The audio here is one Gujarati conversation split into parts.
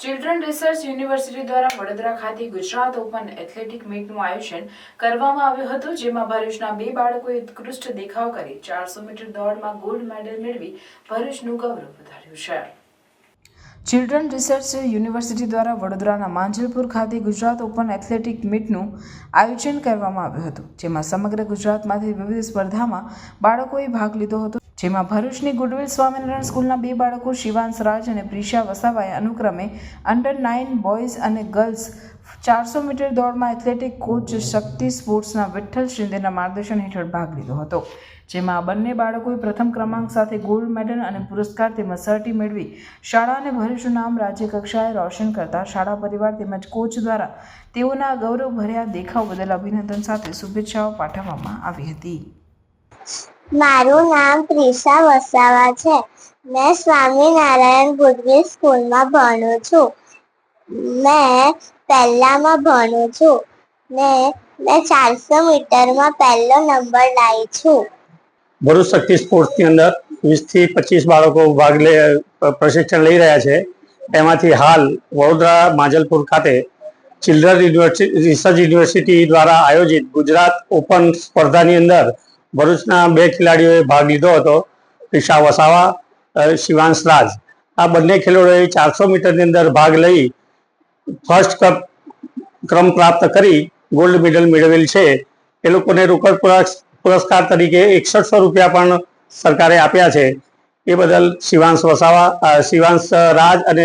ચિલ્ડ્રન રિસર્ચ યુનિવર્સિટી દ્વારા વડોદરા ખાતે ગુજરાત ઓપન એથ્લેટિક મીટનું આયોજન કરવામાં આવ્યું હતું, જેમાં ભરૂચના 2 બાળકોએ ઉત્કૃષ્ટ દેખાવ કરી 400 મીટર દોડમાં ગોલ્ડ મેડલ મેળવી ભરૂચનું ગૌરવ વધાર્યું છે. ચિલ્ડ્રન રિસર્ચ યુનિવર્સિટી દ્વારા વડોદરાના માંજલપુર ખાતે ગુજરાત ઓપન એથ્લેટિક મીટનું આયોજન કરવામાં આવ્યું હતું, જેમાં સમગ્ર ગુજરાતમાંથી વિવિધ સ્પર્ધામાં બાળકોએ ભાગ લીધો હતો. જેમાં ભરૂચની ગુડવિલ સ્વામિનારાયણ સ્કૂલના 2 બાળકો શિવાંશ રાજ અને પ્રિશા વસાવાએ અનુક્રમે અંડર-9 બોયઝ અને ગર્લ્સ 400 મીટર દોડમાં એથ્લેટિક કોચ શક્તિ સ્પોર્ટ્સના વિઠ્ઠલ શિંદેના માર્ગદર્શન હેઠળ ભાગ લીધો હતો, જેમાં આ બંને બાળકોએ પ્રથમ ક્રમાંક સાથે ગોલ્ડ મેડલ અને પુરસ્કાર તેમજ સર્ટી મેળવી શાળા અને ભરૂચનું નામ રાજ્ય કક્ષાએ રોશન કરતા શાળા પરિવાર તેમજ કોચ દ્વારા તેઓના ગૌરવભર્યા દેખાવ બદલ અભિનંદન સાથે શુભેચ્છાઓ પાઠવવામાં આવી હતી. મારું નામ પ્રિશા વસાવા છે. મેં સ્વામિનારાયણ ગુડવિલ સ્કૂલમાં ભણું છું. મેં પહેલામાં ભણું છું. મેં 400 મીટરમાં પહેલો નંબર લાવી છું. ભરૂચ શક્તિ સ્પોર્ટ્સની અંદર 20 થી 25 બાળકો પ્રશિક્ષણ લઈ રહ્યા છે. એમાંથી હાલ વડોદરા માંજલપુર ખાતે ચિલ્ડ્રન રિસર્ચ યુનિવર્સિટી દ્વારા આયોજિત ગુજરાત ઓપન સ્પર્ધાની અંદર ભરૂચના 2 ખેલાડીઓએ ભાગ લીધો હતો, પ્રિશા વસાવા, શિવાંશ રાજ. આ બંને ખેલાડીઓએ 400 મીટરની અંદર ભાગ લઈ ફર્સ્ટ ક્રમ પ્રાપ્ત કરી ગોલ્ડ મેડલ મેળવેલ છે. એ લોકોને રોકડ પુરસ્કાર તરીકે 6100 રૂપિયા પણ સરકારે આપ્યા છે. એ બદલ શિવાંશ રાજ અને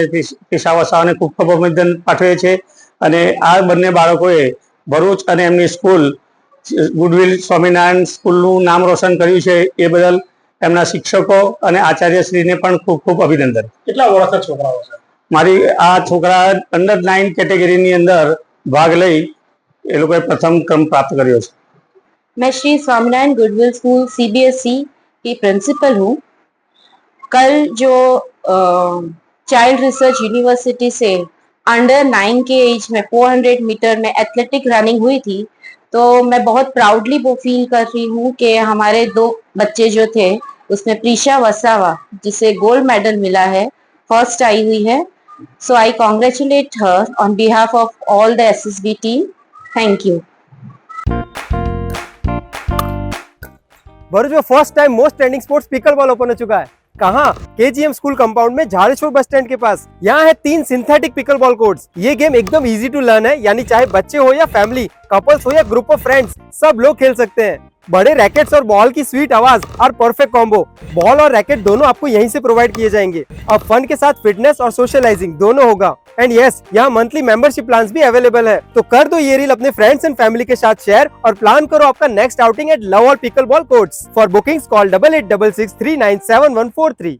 પ્રિશા વસાવાને ખૂબ ખૂબ અભિનંદન પાઠવે છે. અને આ બંને બાળકોએ ભરૂચ અને એમની સ્કૂલ ગુડવિલ સ્વામિનારાયણ સ્કૂલનું નામ રોશન કર્યું છે. એ બદલ એમના શિક્ષકો અને આચાર્યશ્રીને પણ ખૂબ ખૂબ અભિનંદન. કેટલા વર્ષના છોકરાઓ છે? મારી આ છોકરા અંડર-9 કેટેગરીની અંદર ભાગ લઈ એ લોકોએ પ્રથમ ક્રમ પ્રાપ્ત કર્યો છે. मैं Shri Swaminarayan goodwill school CBSE की प्रिंसिपल हूँ. कल जो चाइल्ड रिसर्च यूनिवर्सिटी से अंडर-9 के एज में 400 मीटर में एथलेटिक रनिंग हुई थी, तो मैं बहुत प्राउडली वो फील कर रही हूँ कि हमारे 2 बच्चे जो थे उसमें प्रिशा वसावा जिसे गोल्ड मेडल मिला है, फर्स्ट आई हुई है. So I congratulate her on behalf of all the SSB team. Thank you. Bharuch में first time most trending sports pickleball open हो चुका है. कहाँ? KGM स्कूल कंपाउंड में झाड़ेश्वर बस स्टैंड के पास. यहाँ है 3 सिंथेटिक पिकल बॉल कोर्ट्स. ये गेम एकदम इजी टू लर्न है, यानी चाहे बच्चे हो या फैमिली, कपल्स हो या ग्रुप ऑफ फ्रेंड्स, सब लोग खेल सकते हैं. बड़े रैकेट्स और बॉल की स्वीट आवाज और परफेक्ट कॉम्बो. बॉल और रैकेट दोनों आपको यहीं से प्रोवाइड किए जाएंगे. अब फन के साथ फिटनेस और सोशलाइजिंग दोनों होगा. एंड यस, यहाँ मंथली मेंबरशिप प्लान्स भी अवेलेबल है. तो कर दो ये रील अपने फ्रेंड्स एंड फैमिली के साथ शेयर और प्लान करो आपका next outing at love all pickleball courts. For bookings call 8866 397143.